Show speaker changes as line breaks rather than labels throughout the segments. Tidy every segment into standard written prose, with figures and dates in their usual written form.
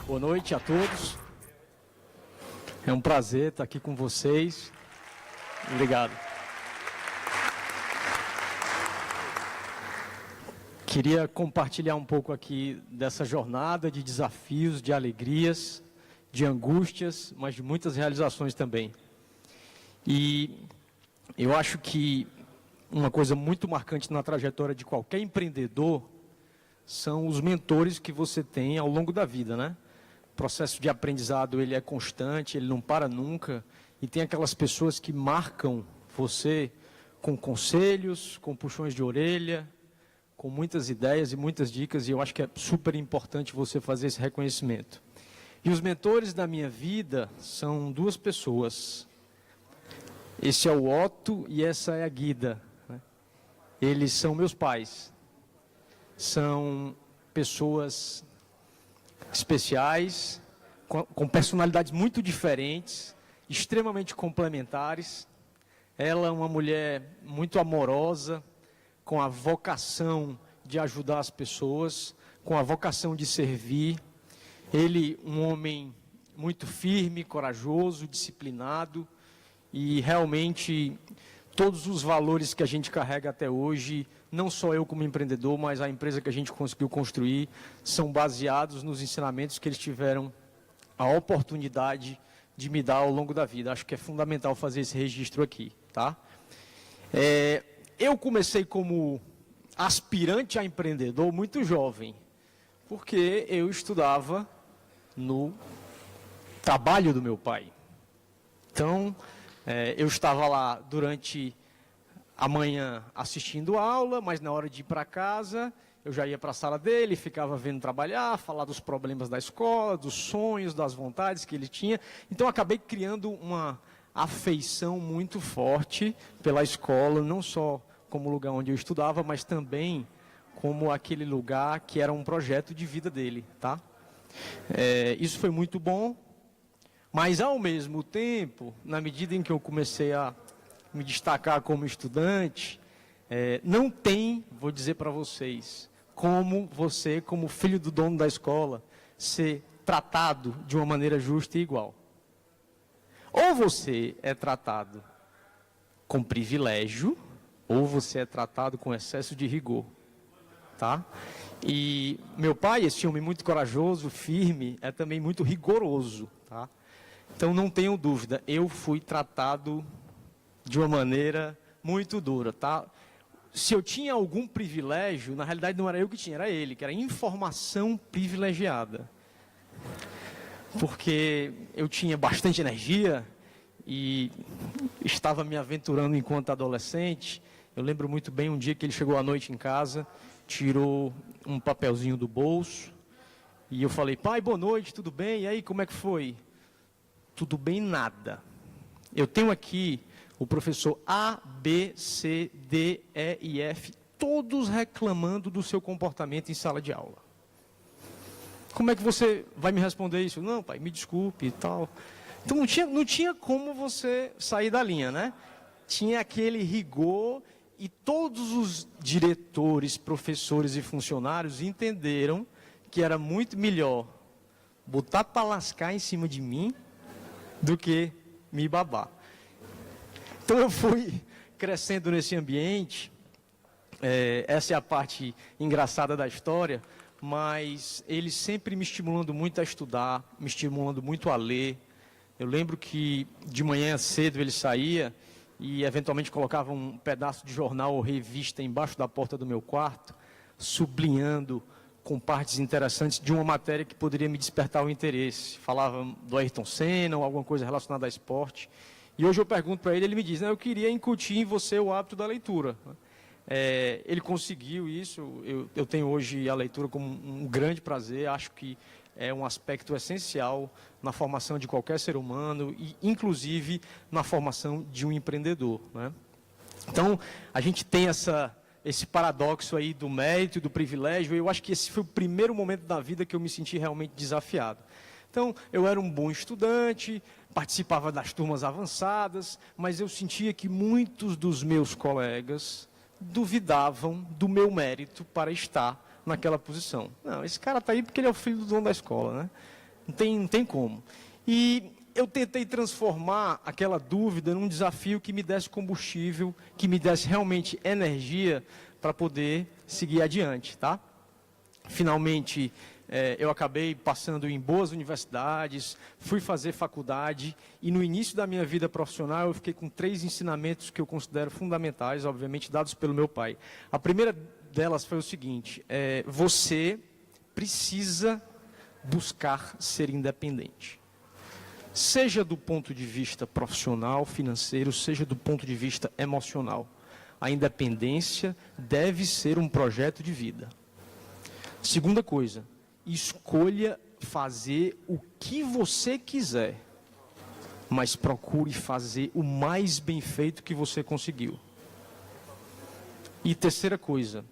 Boa noite a todos. É um prazer estar aqui com vocês. Obrigado. Queria compartilhar um pouco aqui dessa jornada de desafios, de alegrias, de angústias, mas de muitas realizações também. E eu acho que uma coisa muito marcante na trajetória de qualquer empreendedor são os mentores que você tem ao longo da vida, né? O processo de aprendizado, ele é constante, ele não para nunca, e tem aquelas pessoas que marcam você com conselhos, com puxões de orelha, com muitas ideias e muitas dicas, e eu acho que é super importante você fazer esse reconhecimento. E os mentores da minha vida são duas pessoas. Esse é o Otto e essa é a Guida, né? Eles são meus pais. São pessoas especiais, com personalidades muito diferentes, extremamente complementares. Ela é uma mulher muito amorosa, com a vocação de ajudar as pessoas, com a vocação de servir. Ele, um homem muito firme, corajoso, disciplinado, e realmente todos os valores que a gente carrega até hoje, não só eu como empreendedor, mas a empresa que a gente conseguiu construir, são baseados nos ensinamentos que eles tiveram a oportunidade de me dar ao longo da vida. Acho que é fundamental fazer esse registro aqui, tá? Eu comecei como aspirante a empreendedor muito jovem, porque eu estudava no trabalho do meu pai. Então, eu estava lá durante a manhã assistindo aula, mas na hora de ir para casa, eu já ia para a sala dele, ficava vendo trabalhar, falar dos problemas da escola, dos sonhos, das vontades que ele tinha. Então, acabei criando uma afeição muito forte pela escola, não só como lugar onde eu estudava, mas também como aquele lugar que era um projeto de vida dele, tá? Isso foi muito bom, mas ao mesmo tempo, na medida em que eu comecei a me destacar como estudante, não tem, vou dizer para vocês, como você, como filho do dono da escola, ser tratado de uma maneira justa e igual. Ou você é tratado com privilégio, ou você é tratado com excesso de rigor, tá? E meu pai, esse homem muito corajoso, firme, é também muito rigoroso, tá? Então não tenham dúvida, eu fui tratado de uma maneira muito dura, tá? Se eu tinha algum privilégio, na realidade não era eu que tinha, era ele, que era informação privilegiada. Porque eu tinha bastante energia e estava me aventurando enquanto adolescente. Eu lembro muito bem um dia que ele chegou à noite em casa, tirou um papelzinho do bolso e eu falei: pai, boa noite, tudo bem? E aí, como é que foi? Tudo bem, nada. Eu tenho aqui o professor A, B, C, D, E e F, todos reclamando do seu comportamento em sala de aula. Como é que você vai me responder isso? Não, pai, me desculpe e tal. Então não tinha como você sair da linha, né? Tinha aquele rigor e todos os diretores, professores e funcionários entenderam que era muito melhor botar para lascar em cima de mim do que me babar. Então eu fui crescendo nesse ambiente, essa é a parte engraçada da história, mas ele sempre me estimulando muito a estudar, me estimulando muito a ler. Eu lembro que de manhã cedo ele saía e eventualmente colocava um pedaço de jornal ou revista embaixo da porta do meu quarto, sublinhando com partes interessantes de uma matéria que poderia me despertar o interesse. Falava do Ayrton Senna ou alguma coisa relacionada a esporte. E hoje eu pergunto para ele me diz: eu queria incutir em você o hábito da leitura. Ele conseguiu isso. Eu tenho hoje a leitura como um grande prazer. Acho que é um aspecto essencial na formação de qualquer ser humano e, inclusive, na formação de um empreendedor, né? Então, a gente tem esse paradoxo aí do mérito e do privilégio. Eu acho que esse foi o primeiro momento da vida que eu me senti realmente desafiado. Então, eu era um bom estudante, participava das turmas avançadas, mas eu sentia que muitos dos meus colegas duvidavam do meu mérito para estar naquela posição. Não, esse cara está aí porque ele é o filho do dono da escola, né? Não tem como. E eu tentei transformar aquela dúvida num desafio que me desse combustível, que me desse realmente energia para poder seguir adiante, tá? Finalmente, eu acabei passando em boas universidades, fui fazer faculdade e no início da minha vida profissional eu fiquei com 3 ensinamentos que eu considero fundamentais, obviamente dados pelo meu pai. A primeira delas foi o seguinte: você precisa buscar ser independente. Seja do ponto de vista profissional, financeiro, seja do ponto de vista emocional. A independência deve ser um projeto de vida. Segunda coisa, escolha fazer o que você quiser, mas procure fazer o mais bem feito que você conseguiu. E terceira coisa,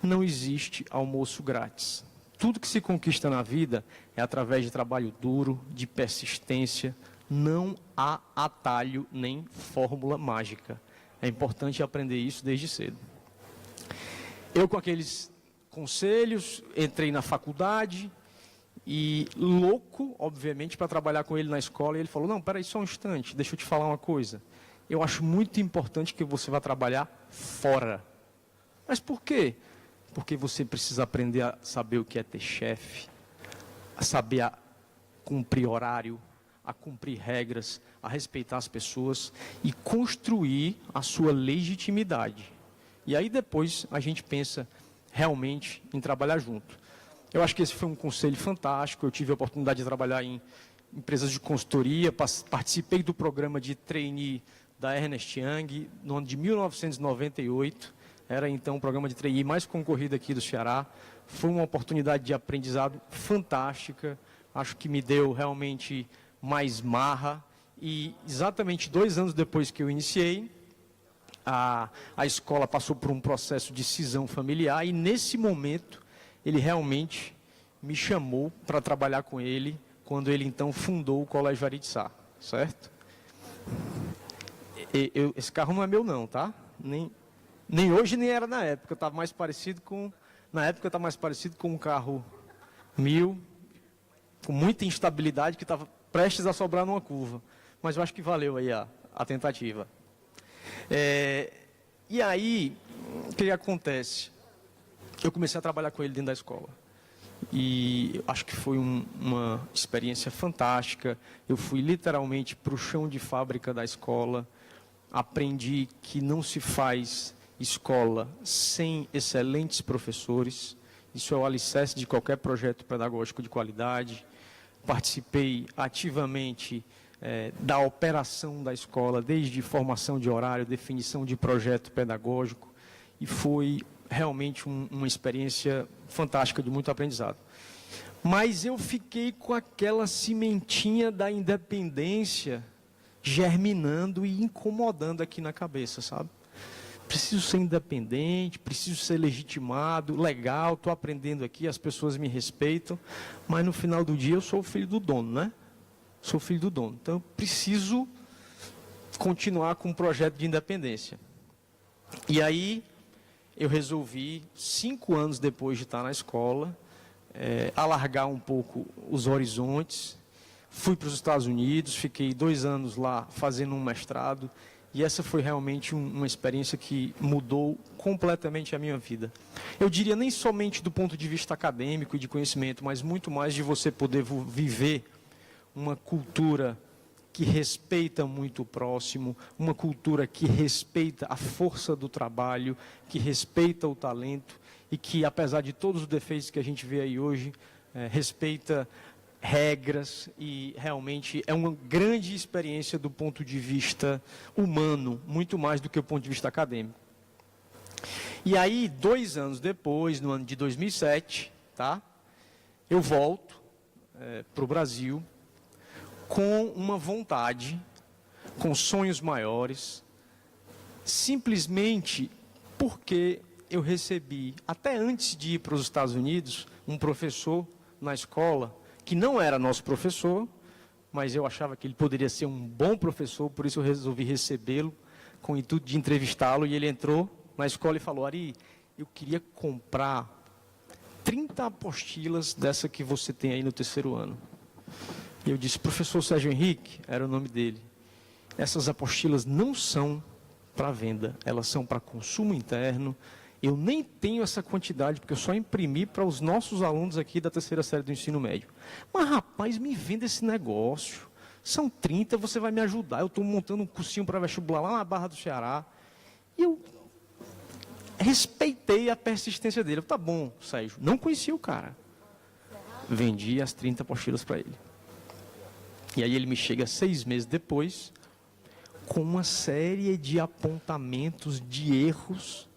não existe almoço grátis. Tudo que se conquista na vida é através de trabalho duro, de persistência. Não há atalho nem fórmula mágica. É importante aprender isso desde cedo. Eu, com aqueles conselhos, entrei na faculdade e louco, obviamente, para trabalhar com ele na escola. E ele falou: não, peraí só um instante, deixa eu te falar uma coisa. Eu acho muito importante que você vá trabalhar fora. Mas por quê? Porque você precisa aprender a saber o que é ter chefe, a saber cumprir horário, a cumprir regras, a respeitar as pessoas e construir a sua legitimidade. E aí depois a gente pensa realmente em trabalhar junto. Eu acho que esse foi um conselho fantástico. Eu tive a oportunidade de trabalhar em empresas de consultoria, participei do programa de trainee da Ernst Young no ano de 1998. Era então o programa de trainee mais concorrido aqui do Ceará. Foi uma oportunidade de aprendizado fantástica. Acho que me deu realmente mais marra. E exatamente 2 anos depois que eu iniciei, a escola passou por um processo de cisão familiar. E nesse momento, ele realmente me chamou para trabalhar com ele, quando ele então fundou o Colégio Aritzá, certo? Esse carro não é meu não, tá? Nem hoje, nem era na época. Estava mais parecido com... Na época, estava mais parecido com um carro 1000, com muita instabilidade, que estava prestes a sobrar numa curva. Mas eu acho que valeu aí a tentativa. E aí, o que acontece? Eu comecei a trabalhar com ele dentro da escola. E acho que foi uma experiência fantástica. Eu fui literalmente para o chão de fábrica da escola. Aprendi que não se faz escola sem excelentes professores. Isso é o alicerce de qualquer projeto pedagógico de qualidade. Participei ativamente da operação da escola, desde formação de horário, definição de projeto pedagógico, e foi realmente uma experiência fantástica, de muito aprendizado. Mas eu fiquei com aquela sementinha da independência germinando e incomodando aqui na cabeça, sabe? Preciso ser independente, preciso ser legitimado, legal, estou aprendendo aqui, as pessoas me respeitam, mas no final do dia eu sou o filho do dono, né? Sou filho do dono. Então eu preciso continuar com um projeto de independência. E aí eu resolvi, 5 anos depois de estar na escola, alargar um pouco os horizontes. Fui para os Estados Unidos, fiquei 2 anos lá fazendo um mestrado. E essa foi realmente uma experiência que mudou completamente a minha vida. Eu diria nem somente do ponto de vista acadêmico e de conhecimento, mas muito mais de você poder viver uma cultura que respeita muito o próximo, uma cultura que respeita a força do trabalho, que respeita o talento e que, apesar de todos os defeitos que a gente vê aí hoje, respeita regras, e realmente é uma grande experiência do ponto de vista humano, muito mais do que o ponto de vista acadêmico. E aí, 2 anos depois, no ano de 2007, tá, eu volto para o Brasil com uma vontade, com sonhos maiores, simplesmente porque eu recebi, até antes de ir para os Estados Unidos, um professor na escola, que não era nosso professor, mas eu achava que ele poderia ser um bom professor, por isso eu resolvi recebê-lo, com o intuito de entrevistá-lo, e ele entrou na escola e falou: Ari, eu queria comprar 30 apostilas dessa que você tem aí no 3º ano. E eu disse, professor Sérgio Henrique, era o nome dele, essas apostilas não são para venda, elas são para consumo interno. Eu nem tenho essa quantidade, porque eu só imprimi para os nossos alunos aqui da terceira série do ensino médio. Mas, rapaz, me venda esse negócio. São 30, você vai me ajudar. Eu estou montando um cursinho para vestibular lá na Barra do Ceará. E eu respeitei a persistência dele. Tá bom, Sérgio. Não conhecia o cara. Vendi as 30 apostilas para ele. E aí ele me chega 6 meses depois, com uma série de apontamentos de erros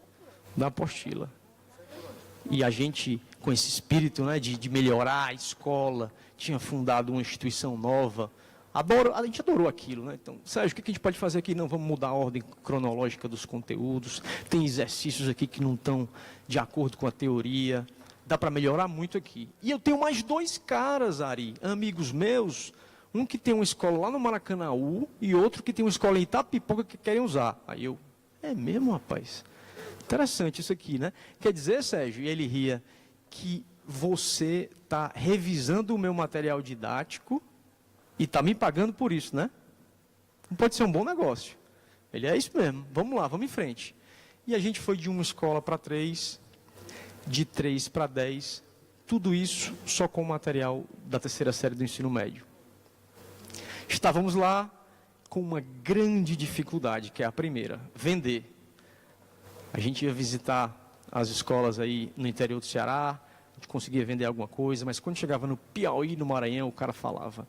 da apostila. E a gente, com esse espírito, né, de melhorar a escola, tinha fundado uma instituição nova. A gente adorou aquilo, né? Então, Sérgio, o que a gente pode fazer aqui? Não, vamos mudar a ordem cronológica dos conteúdos. Tem exercícios aqui que não estão de acordo com a teoria. Dá para melhorar muito aqui. E eu tenho mais 2 caras, Ari, amigos meus. Um que tem uma escola lá no Maracanaú e outro que tem uma escola em Itapipoca que querem usar. Aí eu, é mesmo, rapaz? Interessante isso aqui, né? Quer dizer, Sérgio, e ele ria, que você está revisando o meu material didático e está me pagando por isso, né? Não pode ser um bom negócio. Ele é isso mesmo. Vamos lá, vamos em frente. E a gente foi de uma escola para 3, de 3 para 10, tudo isso só com o material da terceira série do ensino médio. Estávamos lá com uma grande dificuldade, que é a primeira, vender. A gente ia visitar as escolas aí no interior do Ceará, a gente conseguia vender alguma coisa, mas quando chegava no Piauí, no Maranhão, o cara falava,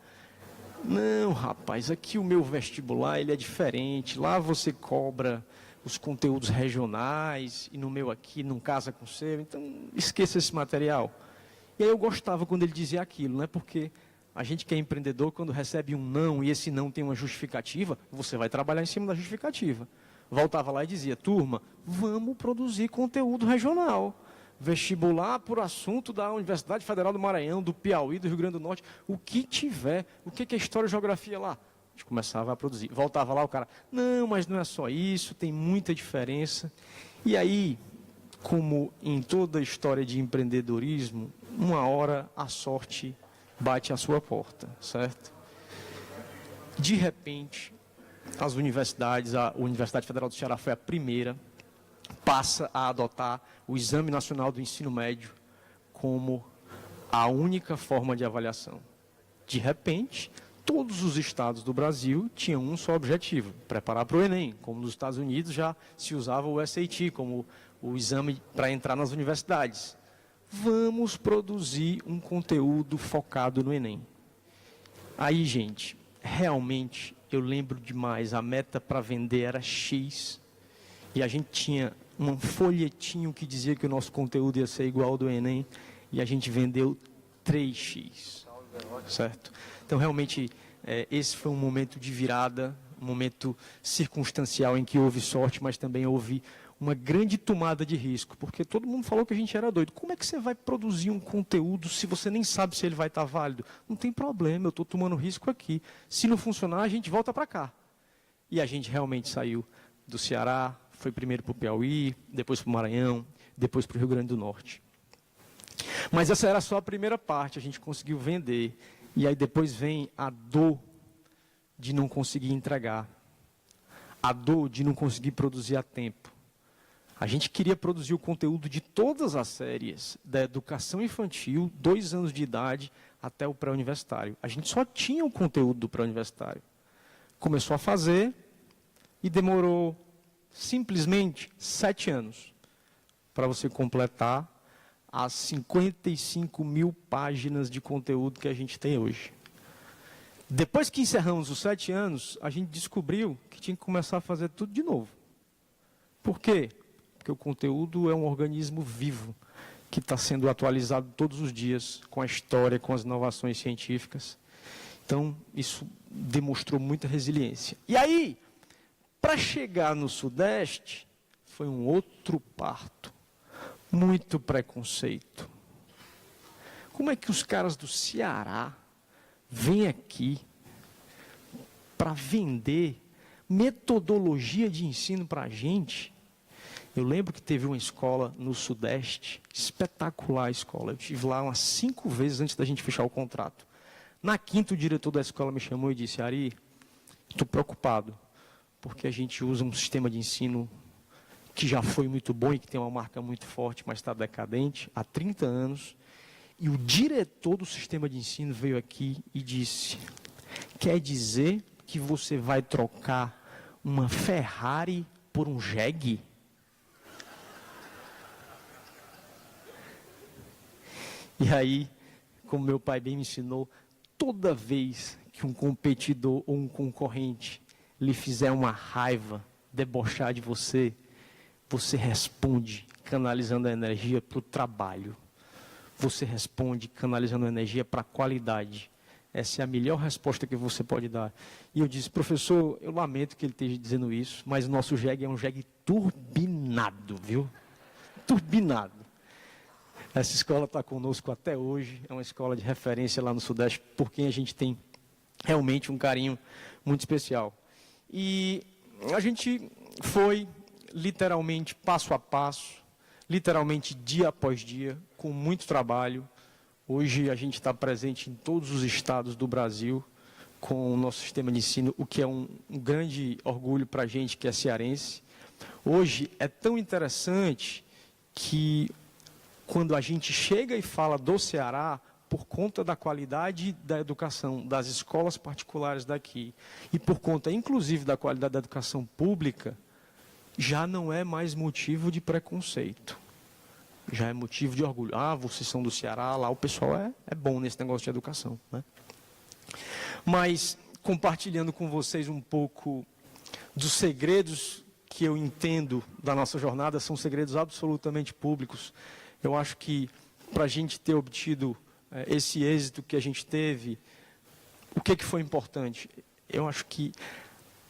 não, rapaz, aqui o meu vestibular ele é diferente, lá você cobra os conteúdos regionais, e no meu aqui não casa com o seu, então esqueça esse material. E aí eu gostava quando ele dizia aquilo, né? Porque a gente que é empreendedor, quando recebe um não, e esse não tem uma justificativa, você vai trabalhar em cima da justificativa. Voltava lá e dizia, turma, vamos produzir conteúdo regional. Vestibular por assunto da Universidade Federal do Maranhão, do Piauí, do Rio Grande do Norte, o que tiver, o que é história e geografia lá? A gente começava a produzir. Voltava lá o cara, não, mas não é só isso, tem muita diferença. E aí, como em toda história de empreendedorismo, uma hora a sorte bate à sua porta, certo? De repente, as universidades, a Universidade Federal do Ceará foi a primeira, passa a adotar o Exame Nacional do Ensino Médio como a única forma de avaliação. De repente, todos os estados do Brasil tinham um só objetivo, preparar para o Enem, como nos Estados Unidos já se usava o SAT como o exame para entrar nas universidades. Vamos produzir um conteúdo focado no Enem. Aí, gente, realmente, eu lembro demais, a meta para vender era X, e a gente tinha um folhetinho que dizia que o nosso conteúdo ia ser igual ao do Enem, e a gente vendeu 3X, certo? Então, realmente, esse foi um momento de virada, um momento circunstancial em que houve sorte, mas também houve uma grande tomada de risco, porque todo mundo falou que a gente era doido. Como é que você vai produzir um conteúdo se você nem sabe se ele vai estar válido? Não tem problema, eu estou tomando risco aqui. Se não funcionar, a gente volta para cá. E a gente realmente saiu do Ceará, foi primeiro para o Piauí, depois para o Maranhão, depois para o Rio Grande do Norte. Mas essa era só a primeira parte, a gente conseguiu vender. E aí depois vem a dor de não conseguir entregar. A dor de não conseguir produzir a tempo. A gente queria produzir o conteúdo de todas as séries, da educação infantil, 2 anos de idade, até o pré-universitário. A gente só tinha o conteúdo do pré-universitário. Começou a fazer e demorou simplesmente 7 anos para você completar as 55 mil páginas de conteúdo que a gente tem hoje. Depois que encerramos os 7 anos, a gente descobriu que tinha que começar a fazer tudo de novo. Por quê? Porque o conteúdo é um organismo vivo, que está sendo atualizado todos os dias, com a história, com as inovações científicas. Então, isso demonstrou muita resiliência. E aí, para chegar no Sudeste, foi um outro parto. Muito preconceito. Como é que os caras do Ceará vêm aqui para vender metodologia de ensino para a gente? Eu lembro que teve uma escola no Sudeste, espetacular a escola. Eu estive lá umas 5 vezes antes da gente fechar o contrato. Na quinta, o diretor da escola me chamou e disse: Ari, estou preocupado, porque a gente usa um sistema de ensino que já foi muito bom e que tem uma marca muito forte, mas está decadente, há 30 anos. E o diretor do sistema de ensino veio aqui e disse: quer dizer que você vai trocar uma Ferrari por um jegue? E aí, como meu pai bem me ensinou, toda vez que um competidor ou um concorrente lhe fizer uma raiva, debochar de você, você responde canalizando a energia para o trabalho. Você responde canalizando a energia para a qualidade. Essa é a melhor resposta que você pode dar. E eu disse: professor, eu lamento que ele esteja dizendo isso, mas o nosso jegue é um jegue turbinado, viu? Turbinado. Essa escola está conosco até hoje, é uma escola de referência lá no Sudeste, por quem a gente tem realmente um carinho muito especial. E a gente foi literalmente passo a passo, literalmente dia após dia, com muito trabalho. Hoje a gente está presente em todos os estados do Brasil com o nosso sistema de ensino, o que é um grande orgulho para a gente que é cearense. Hoje é tão interessante que quando a gente chega e fala do Ceará, por conta da qualidade da educação das escolas particulares daqui e por conta, inclusive, da qualidade da educação pública, já não é mais motivo de preconceito. Já é motivo de orgulho. Ah, vocês são do Ceará, lá o pessoal é bom nesse negócio de educação, né? Mas, compartilhando com vocês um pouco dos segredos que eu entendo da nossa jornada, são segredos absolutamente públicos. Eu acho que, para a gente ter obtido esse êxito que a gente teve, o que foi importante? Eu acho que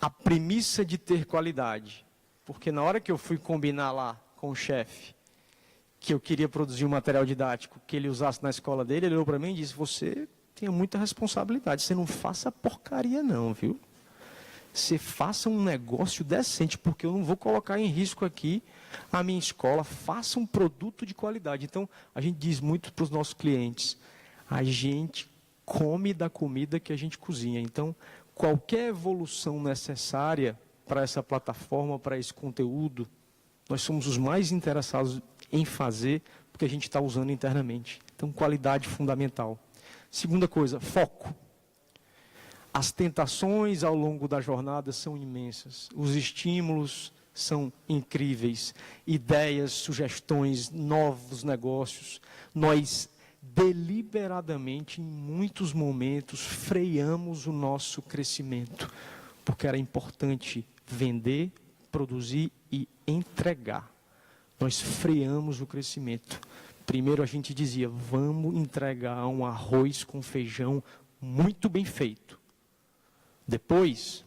a premissa de ter qualidade, porque na hora que eu fui combinar lá com o chefe, que eu queria produzir um material didático que ele usasse na escola dele, ele olhou para mim e disse: você tem muita responsabilidade, você não faça porcaria não, viu? Você faça um negócio decente, porque eu não vou colocar em risco aqui a minha escola. Faça um produto de qualidade. Então, a gente diz muito para os nossos clientes: a gente come da comida que a gente cozinha. Então, qualquer evolução necessária para essa plataforma, para esse conteúdo, nós somos os mais interessados em fazer, porque a gente está usando internamente. Então, qualidade fundamental. Segunda coisa, foco. As tentações ao longo da jornada são imensas. Os estímulos são incríveis. Ideias, sugestões, novos negócios. Nós, deliberadamente, em muitos momentos, freamos o nosso crescimento, porque era importante vender, produzir e entregar. Nós freamos o crescimento. Primeiro a gente dizia: vamos entregar um arroz com feijão muito bem feito. Depois,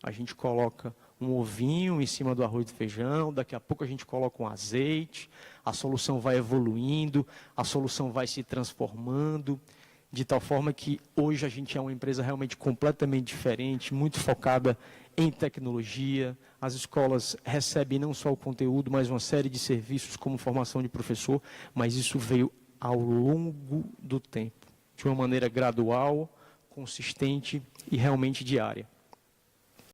a gente coloca um ovinho em cima do arroz e feijão, daqui a pouco a gente coloca um azeite, a solução vai evoluindo, a solução vai se transformando, de tal forma que hoje a gente é uma empresa realmente completamente diferente, muito focada em tecnologia. As escolas recebem não só o conteúdo, mas uma série de serviços como formação de professor, mas isso veio ao longo do tempo, de uma maneira gradual, consistente e realmente diária.